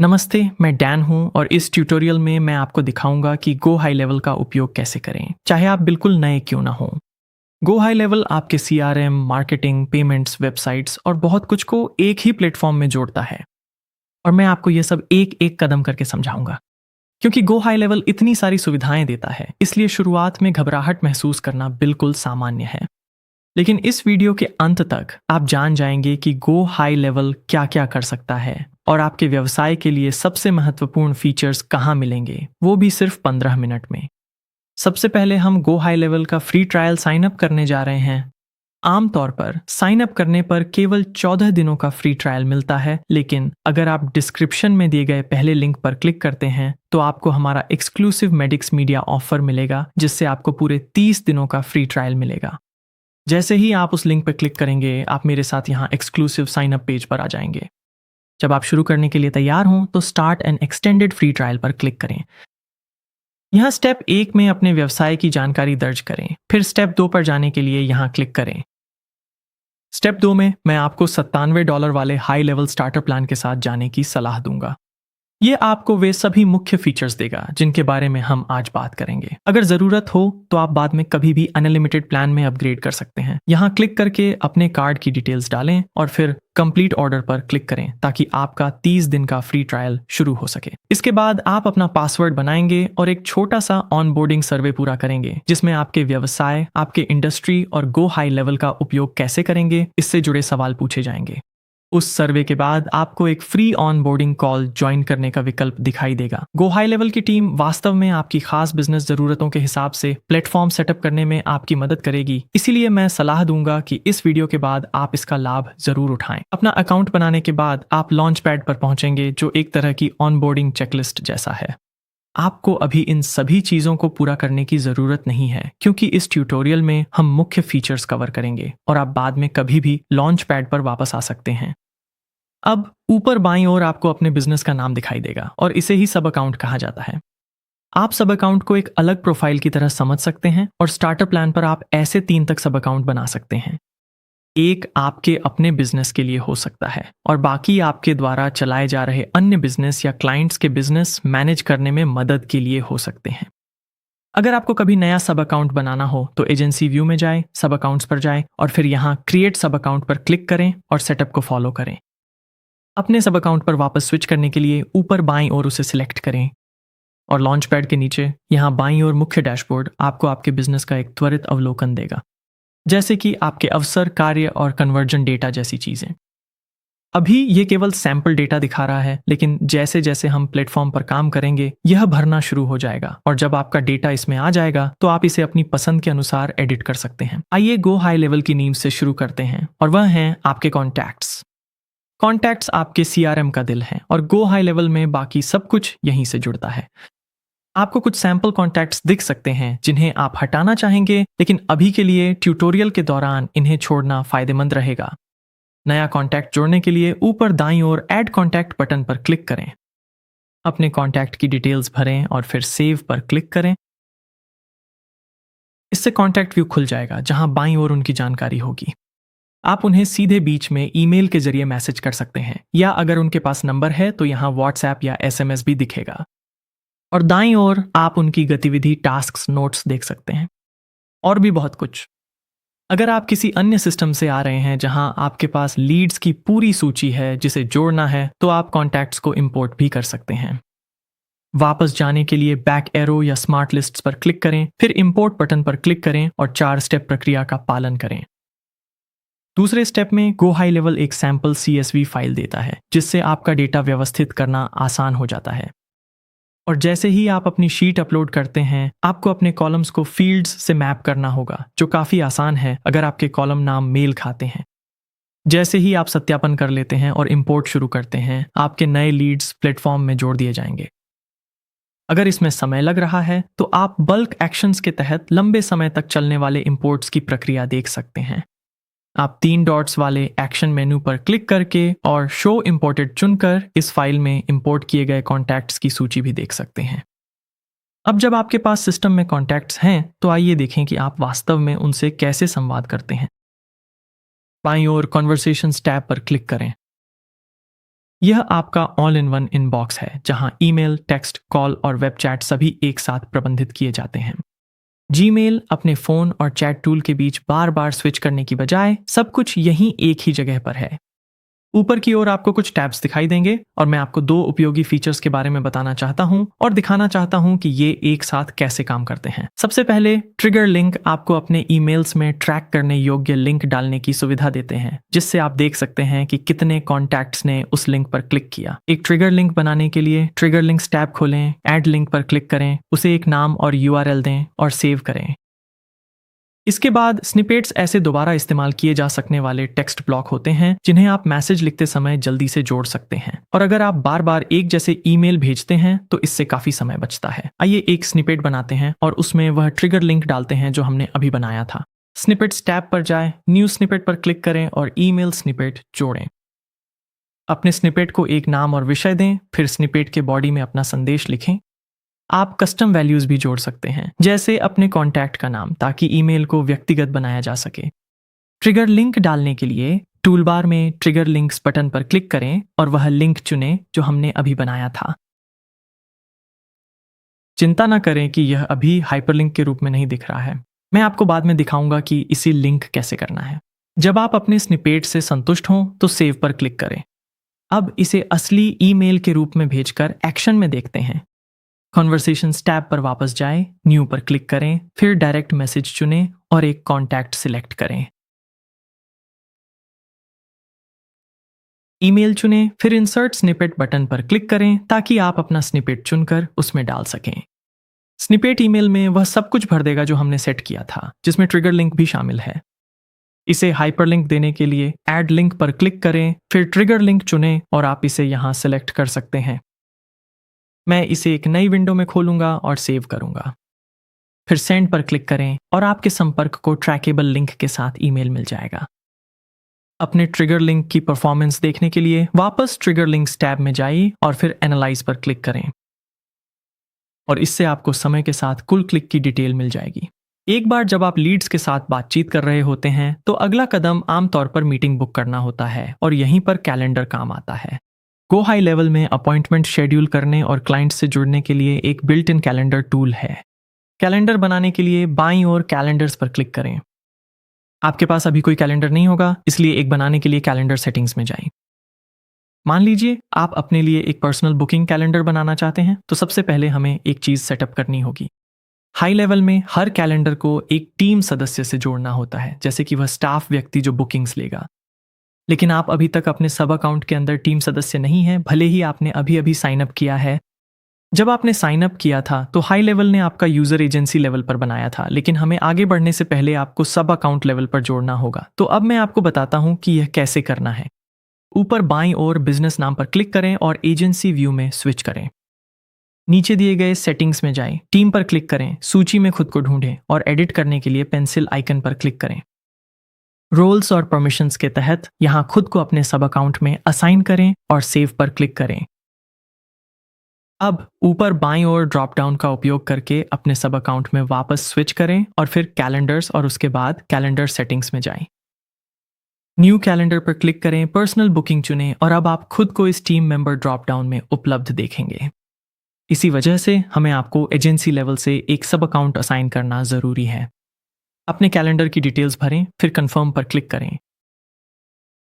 नमस्ते, मैं डैन हूँ और इस ट्यूटोरियल में मैं आपको दिखाऊंगा कि गो हाई लेवल का उपयोग कैसे करें, चाहे आप बिल्कुल नए क्यों ना हो। गो हाई लेवल आपके सीआरएम, मार्केटिंग, पेमेंट्स, वेबसाइट्स और बहुत कुछ को एक ही प्लेटफॉर्म में जोड़ता है। और मैं आपको ये सब एक एक कदम करके समझाऊंगा। क्योंकि गो हाई लेवल इतनी सारी सुविधाएं देता है, इसलिए शुरुआत में घबराहट महसूस करना बिल्कुल सामान्य है। लेकिन इस वीडियो के अंत तक आप जान जाएंगे कि गो हाई लेवल क्या क्या कर सकता है और आपके व्यवसाय के लिए सबसे महत्वपूर्ण फीचर्स कहाँ मिलेंगे, वो भी सिर्फ 15 मिनट में। सबसे पहले हम गो हाई लेवल का फ्री ट्रायल साइन अप करने जा रहे हैं। आमतौर पर साइन अप करने पर केवल 14 दिनों का फ्री ट्रायल मिलता है, लेकिन अगर आप डिस्क्रिप्शन में दिए गए पहले लिंक पर क्लिक करते हैं तो आपको हमारा एक्सक्लूसिव मेडिक्स मीडिया ऑफर मिलेगा, जिससे आपको पूरे 30 दिनों का फ्री ट्रायल मिलेगा। जैसे ही आप उस लिंक पर क्लिक करेंगे, आप मेरे साथ यहाँ एक्सक्लूसिव साइन अप पेज पर आ जाएंगे। जब आप शुरू करने के लिए तैयार हों तो start and extended free trial पर क्लिक करें। यहाँ स्टेप 1 में अपने व्यवसाय की जानकारी दर्ज करें, फिर स्टेप 2 पर जाने के लिए यहाँ क्लिक करें। स्टेप 2 में मैं आपको $97 वाले हाई लेवल स्टार्टर प्लान के साथ जाने की सलाह दूंगा। ये आपको वे सभी मुख्य फीचर्स देगा जिनके बारे में हम आज बात करेंगे। अगर जरूरत हो तो आप बाद में कभी भी अनलिमिटेड प्लान में अपग्रेड कर सकते हैं। यहाँ क्लिक करके अपने कार्ड की डिटेल्स डालें और फिर कंप्लीट ऑर्डर पर क्लिक करें ताकि आपका 30 दिन का फ्री ट्रायल शुरू हो सके। इसके बाद आप अपना पासवर्ड बनाएंगे और एक छोटा सा ऑनबोर्डिंग सर्वे पूरा करेंगे, जिसमें आपके व्यवसाय, आपके इंडस्ट्री और गो हाई लेवल का उपयोग कैसे करेंगे, इससे जुड़े सवाल पूछे जाएंगे। उस सर्वे के बाद आपको एक free on boarding call join करने का विकल्प दिखाई देगा। गो हाई लेवल की टीम वास्तव में आपकी खास बिजनेस जरूरतों के हिसाब से प्लेटफॉर्म सेटअप करने में आपकी मदद करेगी, इसीलिए मैं सलाह दूंगा कि इस वीडियो के बाद आप इसका लाभ जरूर उठाएं। अपना अकाउंट बनाने के बाद आप लॉन्च पैड पर पहुंचेंगे, जो एक तरह की ऑन बोर्डिंग चेकलिस्ट जैसा है। आपको अभी इन सभी चीजों को पूरा करने की जरूरत नहीं है, क्योंकि इस ट्यूटोरियल में हम मुख्य फीचर्स कवर करेंगे और आप बाद में कभी भी लॉन्च पैड पर वापस आ सकते हैं। अब ऊपर बाईं ओर आपको अपने बिजनेस का नाम दिखाई देगा और इसे ही सब अकाउंट कहा जाता है। आप सब अकाउंट को एक अलग प्रोफाइल की तरह समझ सकते हैं और स्टार्टर प्लान पर आप ऐसे 3 तक सब अकाउंट बना सकते हैं। एक आपके अपने बिजनेस के लिए हो सकता है और बाकी आपके द्वारा चलाए जा रहे अन्य बिजनेस या क्लाइंट्स के बिजनेस मैनेज करने में मदद के लिए हो सकते हैं। अगर आपको कभी नया सब अकाउंट बनाना हो तो एजेंसी व्यू में जाएं, सब अकाउंट्स पर जाएं और फिर यहाँ क्रिएट सब अकाउंट पर क्लिक करें और सेटअप को फॉलो करें। अपने सब अकाउंट पर वापस स्विच करने के लिए ऊपर बाईं ओर उसे सिलेक्ट करें और लॉन्च पैड के नीचे यहाँ बाईं ओर मुख्य डैशबोर्ड आपको आपके बिजनेस का एक त्वरित अवलोकन देगा, जैसे कि आपके अवसर, कार्य और कन्वर्जन डेटा जैसी चीजें। अभी ये केवल सैंपल डेटा दिखा रहा है, लेकिन जैसे जैसे हम प्लेटफॉर्म पर काम करेंगे यह भरना शुरू हो जाएगा और जब आपका डेटा इसमें आ जाएगा तो आप इसे अपनी पसंद के अनुसार एडिट कर सकते हैं। आइए गो हाई लेवल की नींव से शुरू करते हैं और वह हैं आपके कॉन्टैक्ट्स। कॉन्टैक्ट्स आपके सीआरएम का दिल है और गो हाई लेवल में बाकी सब कुछ यहीं से जुड़ता है। आपको कुछ सैंपल कॉन्टैक्ट्स दिख सकते हैं जिन्हें आप हटाना चाहेंगे, लेकिन अभी के लिए ट्यूटोरियल के दौरान इन्हें छोड़ना फायदेमंद रहेगा। नया कॉन्टैक्ट जोड़ने के लिए ऊपर दाईं ओर ऐड कॉन्टैक्ट बटन पर क्लिक करें। अपने कॉन्टैक्ट की डिटेल्स भरें और फिर सेव पर क्लिक करें। इससे कॉन्टैक्ट व्यू खुल जाएगा जहां बाईं ओर उनकी जानकारी होगी। आप उन्हें सीधे बीच में ईमेल के जरिए मैसेज कर सकते हैं, या अगर उनके पास नंबर है तो यहाँ व्हाट्सएप या एसएमएस भी दिखेगा। और दाईं ओर आप उनकी गतिविधि, टास्क्स, नोट्स देख सकते हैं और भी बहुत कुछ। अगर आप किसी अन्य सिस्टम से आ रहे हैं जहां आपके पास लीड्स की पूरी सूची है जिसे जोड़ना है, तो आप कॉन्टैक्ट्स को इंपोर्ट भी कर सकते हैं। वापस जाने के लिए बैक एरो या स्मार्ट लिस्ट्स पर क्लिक करें, फिर इंपोर्ट बटन पर क्लिक करें और 4 स्टेप प्रक्रिया का पालन करें। दूसरे स्टेप में गो हाई लेवल एक सैंपल CSV फाइल देता है, जिससे आपका डेटा व्यवस्थित करना आसान हो जाता है। और जैसे ही आप अपनी शीट अपलोड करते हैं, आपको अपने कॉलम्स को फील्ड्स से मैप करना होगा, जो काफ़ी आसान है अगर आपके कॉलम नाम मेल खाते हैं। जैसे ही आप सत्यापन कर लेते हैं और इंपोर्ट शुरू करते हैं, आपके नए लीड्स प्लेटफॉर्म में जोड़ दिए जाएंगे। अगर इसमें समय लग रहा है तो आप बल्क एक्शंस के तहत लंबे समय तक चलने वाले इंपोर्ट्स की प्रक्रिया देख सकते हैं। आप 3 डॉट्स वाले एक्शन मेनू पर क्लिक करके और शो इंपोर्टेड चुनकर इस फाइल में इंपोर्ट किए गए कॉन्टैक्ट्स की सूची भी देख सकते हैं। अब जब आपके पास सिस्टम में कॉन्टैक्ट्स हैं, तो आइए देखें कि आप वास्तव में उनसे कैसे संवाद करते हैं। बाईं ओर कॉन्वर्सेशंस टैब पर क्लिक करें। यह आपका ऑल इन वन इनबॉक्स है जहां ईमेल, टेक्स्ट, कॉल और वेब चैट सभी एक साथ प्रबंधित किए जाते हैं। जीमेल अपने फ़ोन और चैट टूल के बीच बार बार स्विच करने की बजाय सब कुछ यहीं एक ही जगह पर है। ऊपर की ओर आपको कुछ टैब्स दिखाई देंगे और मैं आपको दो उपयोगी फीचर्स के बारे में बताना चाहता हूं और दिखाना चाहता हूं कि ये एक साथ कैसे काम करते हैं। सबसे पहले ट्रिगर लिंक आपको अपने ईमेल्स में ट्रैक करने योग्य लिंक डालने की सुविधा देते हैं, जिससे आप देख सकते हैं कि कितने कॉन्टैक्ट्स ने उस लिंक पर क्लिक किया। एक ट्रिगर लिंक बनाने के लिए ट्रिगर लिंक्स टैब खोलें, ऐड लिंक पर क्लिक करें, उसे एक नाम और यूआरएल दें और सेव करें। इसके बाद स्निपेट्स ऐसे दोबारा इस्तेमाल किए जा सकने वाले टेक्स्ट ब्लॉक होते हैं जिन्हें आप मैसेज लिखते समय जल्दी से जोड़ सकते हैं, और अगर आप बार बार एक जैसे ईमेल भेजते हैं तो इससे काफी समय बचता है। आइए एक स्निपेट बनाते हैं और उसमें वह ट्रिगर लिंक डालते हैं जो हमने अभी बनाया था। स्निपेट्स टैब पर जाएं, न्यू स्निपेट पर क्लिक करें और ईमेल स्निपेट जोड़ें। अपने स्निपेट को एक नाम और विषय दें, फिर स्निपेट के बॉडी में अपना संदेश लिखें। आप कस्टम वैल्यूज भी जोड़ सकते हैं, जैसे अपने कॉन्टैक्ट का नाम, ताकि ईमेल को व्यक्तिगत बनाया जा सके। ट्रिगर लिंक डालने के लिए टूल बार में ट्रिगर लिंक्स बटन पर क्लिक करें और वह लिंक चुनें जो हमने अभी बनाया था। चिंता न करें कि यह अभी हाइपरलिंक के रूप में नहीं दिख रहा है। मैं आपको बाद में दिखाऊंगा कि इसी लिंक कैसे करना है। जब आप अपने स्निपेट से संतुष्ट हों तो सेव पर क्लिक करें। अब इसे असली ईमेल के रूप में भेजकर एक्शन में देखते हैं। कॉन्वर्सेशंस टैब पर वापस जाएं, न्यू पर क्लिक करें, फिर डायरेक्ट मैसेज चुनें और एक कॉन्टैक्ट सिलेक्ट करें। ईमेल चुनें, फिर इंसर्ट स्निपेट बटन पर क्लिक करें ताकि आप अपना स्निपेट चुनकर उसमें डाल सकें। स्निपेट ईमेल में वह सब कुछ भर देगा जो हमने सेट किया था, जिसमें ट्रिगर लिंक भी शामिल है। इसे हाइपरलिंक देने के लिए ऐड लिंक पर क्लिक करें, फिर ट्रिगर लिंक चुनें और आप इसे यहां सेलेक्ट कर सकते हैं। मैं इसे एक नई विंडो में खोलूंगा और सेव करूंगा। फिर सेंड पर क्लिक करें और आपके संपर्क को ट्रैकेबल लिंक के साथ ईमेल मिल जाएगा। अपने ट्रिगर लिंक की परफॉर्मेंस देखने के लिए वापस ट्रिगर लिंक्स टैब में जाइए और फिर एनालाइज पर क्लिक करें, और इससे आपको समय के साथ कुल क्लिक की डिटेल मिल जाएगी। एक बार जब आप लीड्स के साथ बातचीत कर रहे होते हैं तो अगला कदम आमतौर पर मीटिंग बुक करना होता है, और यहीं पर कैलेंडर काम आता है। गो हाई लेवल में अपॉइंटमेंट शेड्यूल करने और क्लाइंट से जुड़ने के लिए एक बिल्ट इन कैलेंडर टूल है। कैलेंडर बनाने के लिए बाईं ओर कैलेंडर्स पर क्लिक करें। आपके पास अभी कोई कैलेंडर नहीं होगा, इसलिए एक बनाने के लिए कैलेंडर सेटिंग्स में जाएं। मान लीजिए आप अपने लिए एक पर्सनल बुकिंग कैलेंडर बनाना चाहते हैं, तो सबसे पहले हमें एक चीज़ सेटअप करनी होगी। हाई लेवल में हर कैलेंडर को एक टीम सदस्य से जोड़ना होता है, जैसे कि वह स्टाफ व्यक्ति जो बुकिंग्स लेगा। लेकिन आप अभी तक अपने सब अकाउंट के अंदर टीम सदस्य नहीं हैं, भले ही आपने अभी अभी साइन अप किया है। जब आपने साइन अप किया था तो हाई लेवल ने आपका यूजर एजेंसी लेवल पर बनाया था, लेकिन हमें आगे बढ़ने से पहले आपको सब अकाउंट लेवल पर जोड़ना होगा। तो अब मैं आपको बताता हूं कि यह कैसे करना है। ऊपर बाईं ओर बिजनेस नाम पर क्लिक करें और एजेंसी व्यू में स्विच करें। नीचे दिए गए सेटिंग्स में जाएं, टीम पर क्लिक करें, सूची में खुद को ढूंढें और एडिट करने के लिए पेंसिल आइकन पर क्लिक करें। रोल्स और परमिशंस के तहत यहां खुद को अपने सब अकाउंट में असाइन करें और सेव पर क्लिक करें। अब ऊपर बाईं ओर ड्रॉप डाउन का उपयोग करके अपने सब अकाउंट में वापस स्विच करें और फिर कैलेंडर्स और उसके बाद कैलेंडर सेटिंग्स में जाएं। न्यू कैलेंडर पर क्लिक करें, पर्सनल बुकिंग चुनें और अब आप खुद को इस टीम मेंबर ड्रॉप डाउन में उपलब्ध देखेंगे। इसी वजह से हमें आपको एजेंसी लेवल से एक सब अकाउंट असाइन करना जरूरी है। अपने कैलेंडर की डिटेल्स भरें, फिर कंफर्म पर क्लिक करें।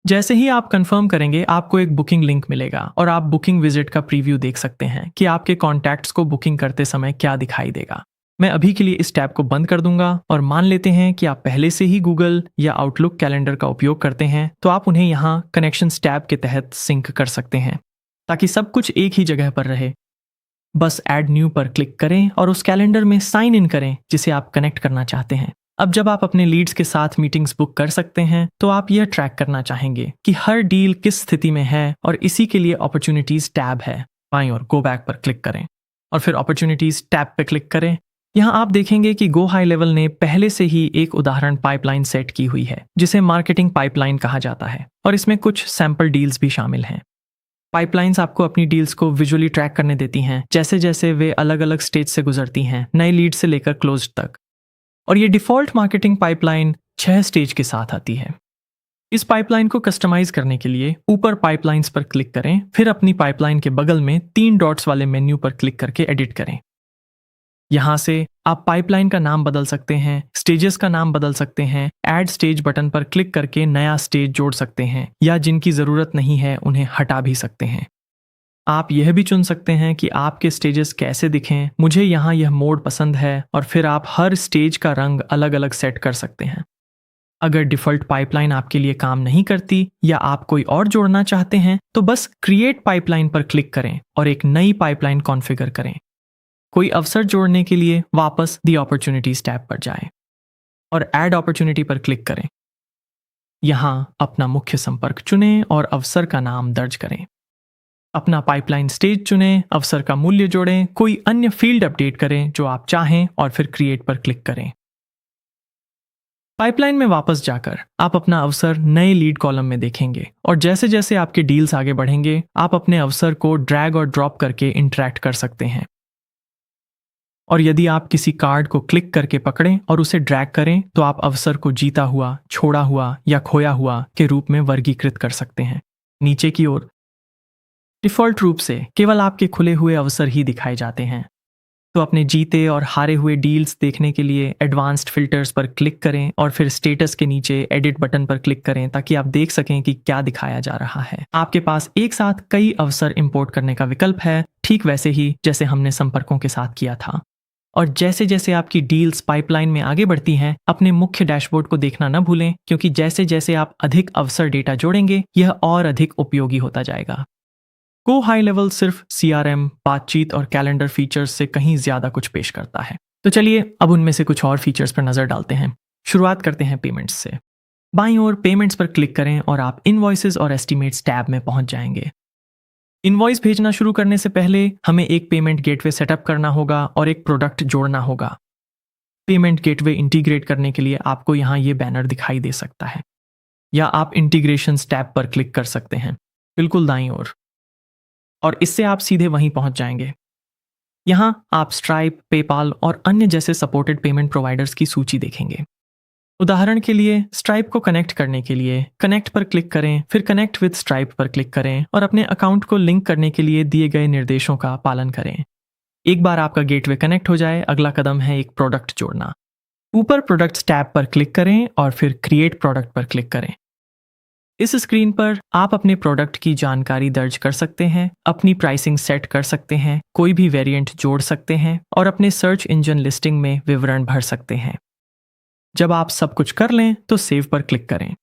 जैसे ही आप कंफर्म करेंगे आपको एक बुकिंग लिंक मिलेगा और आप बुकिंग विजिट का प्रीव्यू देख सकते हैं कि आपके कॉन्टैक्ट्स को बुकिंग करते समय क्या दिखाई देगा। मैं अभी के लिए इस टैब को बंद कर दूंगा और मान लेते हैं कि आप पहले से ही गूगल या आउटलुक कैलेंडर का उपयोग करते हैं, तो आप उन्हें यहाँ कनेक्शंस टैब के तहत सिंक कर सकते हैं ताकि सब कुछ एक ही जगह पर रहे। बस ऐड न्यू पर क्लिक करें और उस कैलेंडर में साइन इन करें जिसे आप कनेक्ट करना चाहते हैं। अब जब आप अपने लीड्स के साथ मीटिंग्स बुक कर सकते हैं तो आप यह ट्रैक करना चाहेंगे कि हर डील किस स्थिति में है, और इसी के लिए अपॉर्चुनिटीज टैब है। बाईं ओर गो बैक पर क्लिक करें और फिर अपॉर्चुनिटीज टैब पर क्लिक करें। यहाँ आप देखेंगे कि गो हाई लेवल ने पहले से ही एक उदाहरण पाइपलाइन सेट की हुई है जिसे मार्केटिंग पाइपलाइन कहा जाता है, और इसमें कुछ सैंपल डील्स भी शामिल हैं। पाइपलाइंस आपको अपनी डील्स को विजुअली ट्रैक करने देती हैं जैसे जैसे वे अलग अलग स्टेज से गुजरती हैं, नए लीड से लेकर क्लोज तक। और ये डिफ़ॉल्ट मार्केटिंग पाइपलाइन 6 स्टेज के साथ आती है। इस पाइपलाइन को कस्टमाइज करने के लिए ऊपर पाइपलाइंस पर क्लिक करें, फिर अपनी पाइपलाइन के बगल में 3 डॉट्स वाले मेन्यू पर क्लिक करके एडिट करें। यहां से आप पाइपलाइन का नाम बदल सकते हैं, स्टेजेस का नाम बदल सकते हैं, ऐड स्टेज बटन पर क्लिक करके नया स्टेज जोड़ सकते हैं या जिनकी जरूरत नहीं है उन्हें हटा भी सकते हैं। आप यह भी चुन सकते हैं कि आपके स्टेजेस कैसे दिखें। मुझे यहाँ यह मोड पसंद है और फिर आप हर स्टेज का रंग अलग अलग सेट कर सकते हैं। अगर डिफ़ॉल्ट पाइपलाइन आपके लिए काम नहीं करती या आप कोई और जोड़ना चाहते हैं तो बस क्रिएट पाइपलाइन पर क्लिक करें और एक नई पाइपलाइन कॉन्फ़िगर करें। कोई अवसर जोड़ने के लिए वापस दी अपॉर्चुनिटीज टैब पर जाएं और ऐड अपॉर्चुनिटी पर क्लिक करें। यहां अपना मुख्य संपर्क चुनें और अवसर का नाम दर्ज करें। अपना पाइपलाइन स्टेज चुनें, अवसर का मूल्य जोड़ें, कोई अन्य फील्ड अपडेट करें जो आप चाहें और फिर क्रिएट पर क्लिक करें। पाइपलाइन में वापस जाकर आप अपना अवसर नए लीड कॉलम में देखेंगे और जैसे जैसे आपके डील्स आगे बढ़ेंगे आप अपने अवसर को ड्रैग और ड्रॉप करके इंटरैक्ट कर सकते हैं। और यदि आप किसी कार्ड को क्लिक करके पकड़ें और उसे ड्रैग करें तो आप अवसर को जीता हुआ, छोड़ा हुआ या खोया हुआ के रूप में वर्गीकृत कर सकते हैं। नीचे की ओर डिफ़ॉल्ट रूप से केवल आपके खुले हुए अवसर ही दिखाए जाते हैं। तो अपने जीते और हारे हुए डील्स देखने के लिए एडवांस्ड फिल्टर्स पर क्लिक करें और फिर स्टेटस के नीचे एडिट बटन पर क्लिक करें ताकि आप देख सकें कि क्या दिखाया जा रहा है। आपके पास एक साथ कई अवसर इंपोर्ट करने का विकल्प है, ठीक वैसे ही जैसे हमने संपर्कों के साथ किया था। और जैसे जैसे आपकी डील्स पाइपलाइन में आगे बढ़ती हैं, अपने मुख्य डैशबोर्ड को देखना न भूलें, क्योंकि जैसे जैसे आप अधिक अवसर डेटा जोड़ेंगे यह और अधिक उपयोगी होता जाएगा। गो हाई लेवल सिर्फ CRM, बातचीत और कैलेंडर फीचर्स से कहीं ज्यादा कुछ पेश करता है। तो चलिए अब उनमें से कुछ और फीचर्स पर नजर डालते हैं। शुरुआत करते हैं पेमेंट्स से। बाईं ओर पेमेंट्स पर क्लिक करें और आप इनवॉइसेस और एस्टिमेट्स टैब में पहुंच जाएंगे। इनवॉइस भेजना शुरू करने से पहले हमें एक पेमेंट गेटवे सेटअप करना होगा और एक प्रोडक्ट जोड़ना होगा। पेमेंट गेटवे इंटीग्रेट करने के लिए आपको यहाँ ये बैनर दिखाई दे सकता है, या आप इंटीग्रेशंस टैब पर क्लिक कर सकते हैं बिल्कुल दाईं ओर, और इससे आप सीधे वहीं पहुंच जाएंगे। यहाँ आप स्ट्राइप, पेपाल और अन्य जैसे सपोर्टेड पेमेंट प्रोवाइडर्स की सूची देखेंगे। उदाहरण के लिए स्ट्राइप को कनेक्ट करने के लिए कनेक्ट पर क्लिक करें, फिर कनेक्ट विद स्ट्राइप पर क्लिक करें और अपने अकाउंट को लिंक करने के लिए दिए गए निर्देशों का पालन करें। एक बार आपका गेटवे कनेक्ट हो जाए, अगला कदम है एक प्रोडक्ट जोड़ना। ऊपर प्रोडक्ट्स टैब पर क्लिक करें और फिर क्रिएट प्रोडक्ट पर क्लिक करें। इस स्क्रीन पर आप अपने प्रोडक्ट की जानकारी दर्ज कर सकते हैं, अपनी प्राइसिंग सेट कर सकते हैं, कोई भी वेरिएंट जोड़ सकते हैं और अपने सर्च इंजन लिस्टिंग में विवरण भर सकते हैं। जब आप सब कुछ कर लें तो सेव पर क्लिक करें।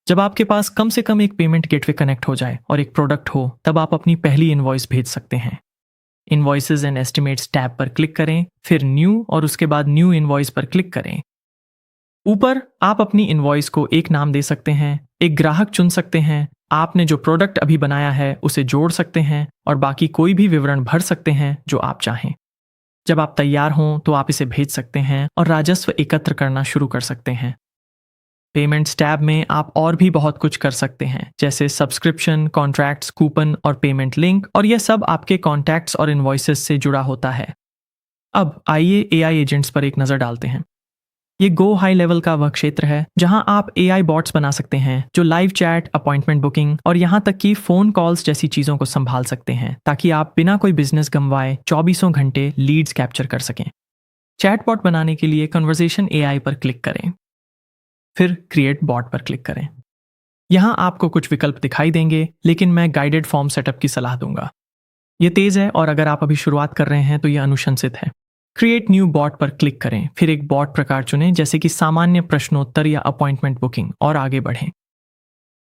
जब आपके पास कम से कम एक पेमेंट गेटवे कनेक्ट हो जाए और एक प्रोडक्ट हो, तब आप अपनी पहली इनवॉइस भेज सकते हैं। इनवॉइसेस एंड एस्टिमेट्स टैब पर क्लिक करें, फिर न्यू और उसके बाद न्यू इनवॉइस पर क्लिक करें। ऊपर आप अपनी इनवॉइस को एक नाम दे सकते हैं, एक ग्राहक चुन सकते हैं, आपने जो प्रोडक्ट अभी बनाया है उसे जोड़ सकते हैं और बाकी कोई भी विवरण भर सकते हैं जो आप चाहें। जब आप तैयार हों तो आप इसे भेज सकते हैं और राजस्व एकत्र करना शुरू कर सकते हैं। पेमेंट्स टैब में आप और भी बहुत कुछ कर सकते हैं, जैसे सब्सक्रिप्शन, कॉन्ट्रैक्ट्स, कूपन और पेमेंट लिंक, और यह सब आपके कॉन्टैक्ट्स और इनवॉइसेस से जुड़ा होता है। अब आइए AI एजेंट्स पर एक नज़र डालते हैं। ये गो हाई लेवल का वह क्षेत्र है जहां आप AI बॉट्स बना सकते हैं जो लाइव चैट, अपॉइंटमेंट बुकिंग और यहां तक कि फ़ोन कॉल्स जैसी चीज़ों को संभाल सकते हैं, ताकि आप बिना कोई बिजनेस गंवाए 24 घंटे लीड्स कैप्चर कर सकें। चैटबॉट बनाने के लिए कन्वर्सेशन AI पर क्लिक करें, फिर क्रिएट बॉट पर क्लिक करें। यहाँ आपको कुछ विकल्प दिखाई देंगे, लेकिन मैं गाइडेड फॉर्म सेटअप की सलाह दूंगा। ये तेज़ है और अगर आप अभी शुरुआत कर रहे हैं तो यह अनुशंसित है। क्रिएट न्यू बॉट पर क्लिक करें, फिर एक बॉट प्रकार चुनें जैसे कि सामान्य प्रश्नोत्तर या अपॉइंटमेंट बुकिंग, और आगे बढ़ें।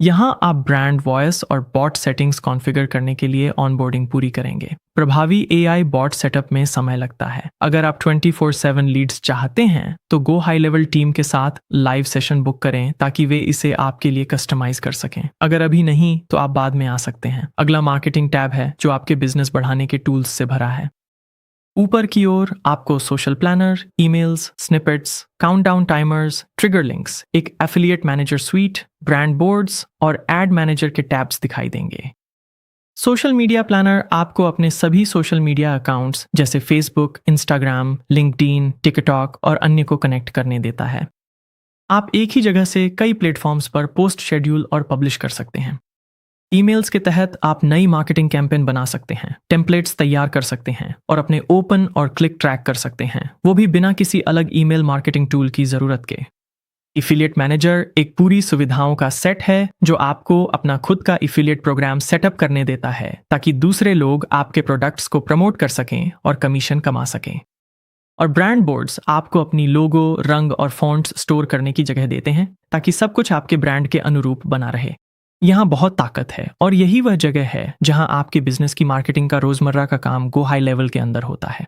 यहाँ आप ब्रांड वॉइस और बॉट सेटिंग्स कॉन्फ़िगर करने के लिए ऑनबोर्डिंग पूरी करेंगे। प्रभावी AI बॉट सेटअप में समय लगता है। अगर आप 24/7 लीड्स चाहते हैं तो गो हाई लेवल टीम के साथ लाइव सेशन बुक करें ताकि वे इसे आपके लिए कस्टमाइज कर सकें। अगर अभी नहीं तो आप बाद में आ सकते हैं। अगला मार्केटिंग टैब है जो आपके बिजनेस बढ़ाने के टूल्स से भरा है। ऊपर की ओर आपको social planner, emails, snippets, countdown timers, trigger links, एक affiliate manager suite, brand boards और एड मैनेजर के टैब्स दिखाई देंगे। सोशल मीडिया प्लानर आपको अपने सभी सोशल मीडिया अकाउंट्स जैसे फेसबुक, इंस्टाग्राम, लिंक्डइन, टिकटॉक और अन्य को कनेक्ट करने देता है। आप एक ही जगह से कई प्लेटफॉर्म्स पर पोस्ट शेड्यूल और पब्लिश कर सकते हैं। ईमेल्स के तहत आप नई मार्केटिंग कैंपेन बना सकते हैं, टेम्पलेट्स तैयार कर सकते हैं और अपने ओपन और क्लिक ट्रैक कर सकते हैं, वो भी बिना किसी अलग ईमेल मार्केटिंग टूल की ज़रूरत के। इफिलिएट मैनेजर एक पूरी सुविधाओं का सेट है जो आपको अपना खुद का इफिलिएट प्रोग्राम सेटअप करने देता है ताकि दूसरे लोग आपके प्रोडक्ट्स को प्रमोट कर सकें और कमीशन कमा सकें। और ब्रांड बोर्ड्स आपको अपनी लोगो, रंग और फॉन्ट्स स्टोर करने की जगह देते हैं ताकि सब कुछ आपके ब्रांड के अनुरूप बना रहे। यहाँ बहुत ताकत है और यही वह जगह है जहाँ आपके बिजनेस की मार्केटिंग का रोजमर्रा का काम गो हाई लेवल के अंदर होता है।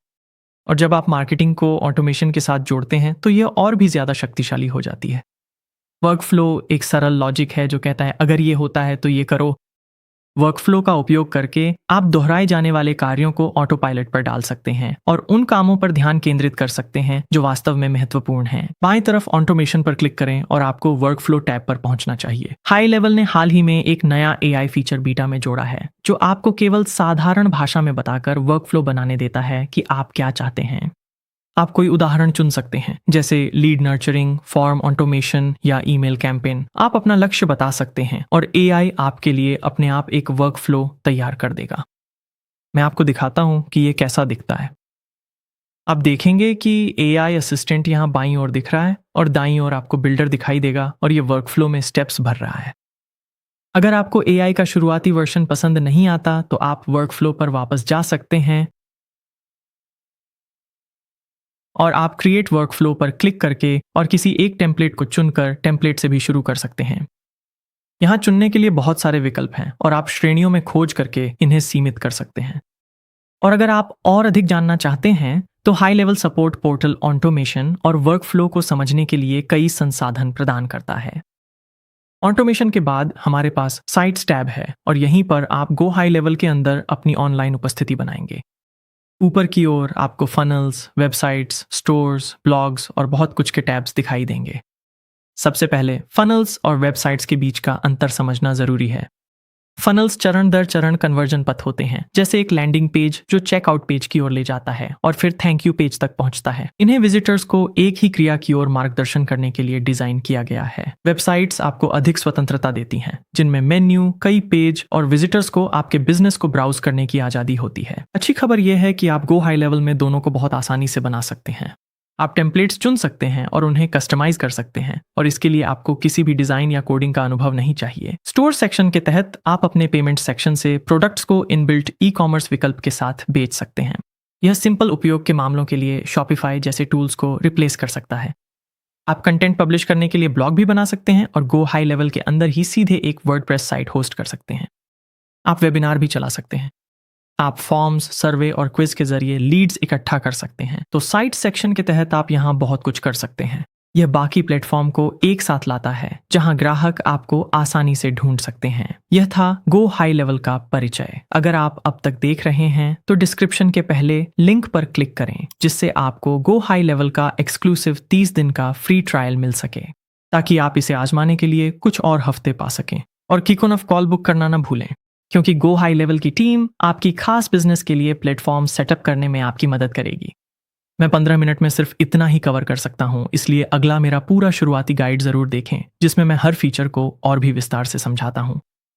और जब आप मार्केटिंग को ऑटोमेशन के साथ जोड़ते हैं तो यह और भी ज़्यादा शक्तिशाली हो जाती है। वर्कफ्लो एक सरल लॉजिक है जो कहता है अगर ये होता है तो ये करो। वर्कफ्लो का उपयोग करके आप दोहराए जाने वाले कार्यों को ऑटो पायलट पर डाल सकते हैं और उन कामों पर ध्यान केंद्रित कर सकते हैं जो वास्तव में महत्वपूर्ण हैं। बाईं तरफ ऑटोमेशन पर क्लिक करें और आपको वर्कफ्लो टैब पर पहुंचना चाहिए। हाई लेवल ने हाल ही में एक नया AI फीचर बीटा में जोड़ा है जो आपको केवल साधारण भाषा में बताकर वर्कफ्लो बनाने देता है कि आप क्या चाहते हैं। आप कोई उदाहरण चुन सकते हैं जैसे लीड नर्चरिंग, फॉर्म ऑटोमेशन या ईमेल कैंपेन। आप अपना लक्ष्य बता सकते हैं और AI आपके लिए अपने आप एक वर्कफ्लो तैयार कर देगा। मैं आपको दिखाता हूं कि ये कैसा दिखता है। आप देखेंगे कि AI असिस्टेंट यहाँ बाईं ओर दिख रहा है और दाईं ओर आपको बिल्डर दिखाई देगा और ये वर्कफ्लो में स्टेप्स भर रहा है। अगर आपको AI का शुरुआती वर्जन पसंद नहीं आता तो आप वर्कफ्लो पर वापस जा सकते हैं और आप क्रिएट वर्कफ्लो पर क्लिक करके और किसी एक टेम्पलेट को चुनकर टेम्पलेट से भी शुरू कर सकते हैं। यहाँ चुनने के लिए बहुत सारे विकल्प हैं और आप श्रेणियों में खोज करके इन्हें सीमित कर सकते हैं। और अगर आप और अधिक जानना चाहते हैं तो high level support portal automation और वर्कफ्लो को समझने के लिए कई संसाधन प्रदान करता है। ऑटोमेशन के बाद हमारे पास साइट्स टैब है और यहीं पर आप गो हाई लेवल के अंदर अपनी ऑनलाइन उपस्थिति बनाएंगे। ऊपर की ओर आपको फनल्स, वेबसाइट्स, स्टोर्स, ब्लॉग्स और बहुत कुछ के टैब्स दिखाई देंगे। सबसे पहले फनल्स और वेबसाइट्स के बीच का अंतर समझना जरूरी है। फनल्स चरण दर चरण कन्वर्जन पथ होते हैं, जैसे एक लैंडिंग पेज जो चेकआउट पेज की ओर ले जाता है और फिर थैंक यू पेज तक पहुंचता है। इन्हें विजिटर्स को एक ही क्रिया की ओर मार्गदर्शन करने के लिए डिजाइन किया गया है। वेबसाइट्स आपको अधिक स्वतंत्रता देती हैं, जिनमें मेन्यू, कई पेज और विजिटर्स को आपके बिजनेस को ब्राउज करने की आजादी होती है। अच्छी खबर यह है कि आप गो हाई लेवल में दोनों को बहुत आसानी से बना सकते हैं। आप टेम्पलेट्स चुन सकते हैं और उन्हें कस्टमाइज कर सकते हैं और इसके लिए आपको किसी भी डिजाइन या कोडिंग का अनुभव नहीं चाहिए। स्टोर सेक्शन के तहत आप अपने पेमेंट सेक्शन से प्रोडक्ट्स को इनबिल्ट ई-कॉमर्स विकल्प के साथ बेच सकते हैं। यह सिंपल उपयोग के मामलों के लिए शॉपिफाई जैसे टूल्स को रिप्लेस कर सकता है। आप कंटेंट पब्लिश करने के लिए ब्लॉग भी बना सकते हैं और गो हाई लेवल के अंदर ही सीधे एक वर्डप्रेस साइट होस्ट कर सकते हैं। आप वेबिनार भी चला सकते हैं। आप फॉर्म्स, सर्वे और क्विज के जरिए लीड्स इकट्ठा कर सकते हैं। तो साइट सेक्शन के तहत आप यहाँ बहुत कुछ कर सकते हैं। यह बाकी प्लेटफॉर्म को एक साथ लाता है जहां ग्राहक आपको आसानी से ढूंढ सकते हैं। यह था गो हाई लेवल का परिचय। अगर आप अब तक देख रहे हैं तो डिस्क्रिप्शन के पहले लिंक पर क्लिक करें जिससे आपको गो हाई लेवल का एक्सक्लूसिव 30 दिन का फ्री ट्रायल मिल सके, ताकि आप इसे आजमाने के लिए कुछ और हफ्ते पा सकें। और kick on off call book करना ना भूलें, क्योंकि गो हाई लेवल की टीम आपकी खास बिजनेस के लिए प्लेटफॉर्म सेटअप करने में आपकी मदद करेगी। मैं 15 मिनट में सिर्फ इतना ही कवर कर सकता हूं, इसलिए अगला मेरा पूरा शुरुआती गाइड जरूर देखें जिसमें मैं हर फीचर को और भी विस्तार से समझाता हूं।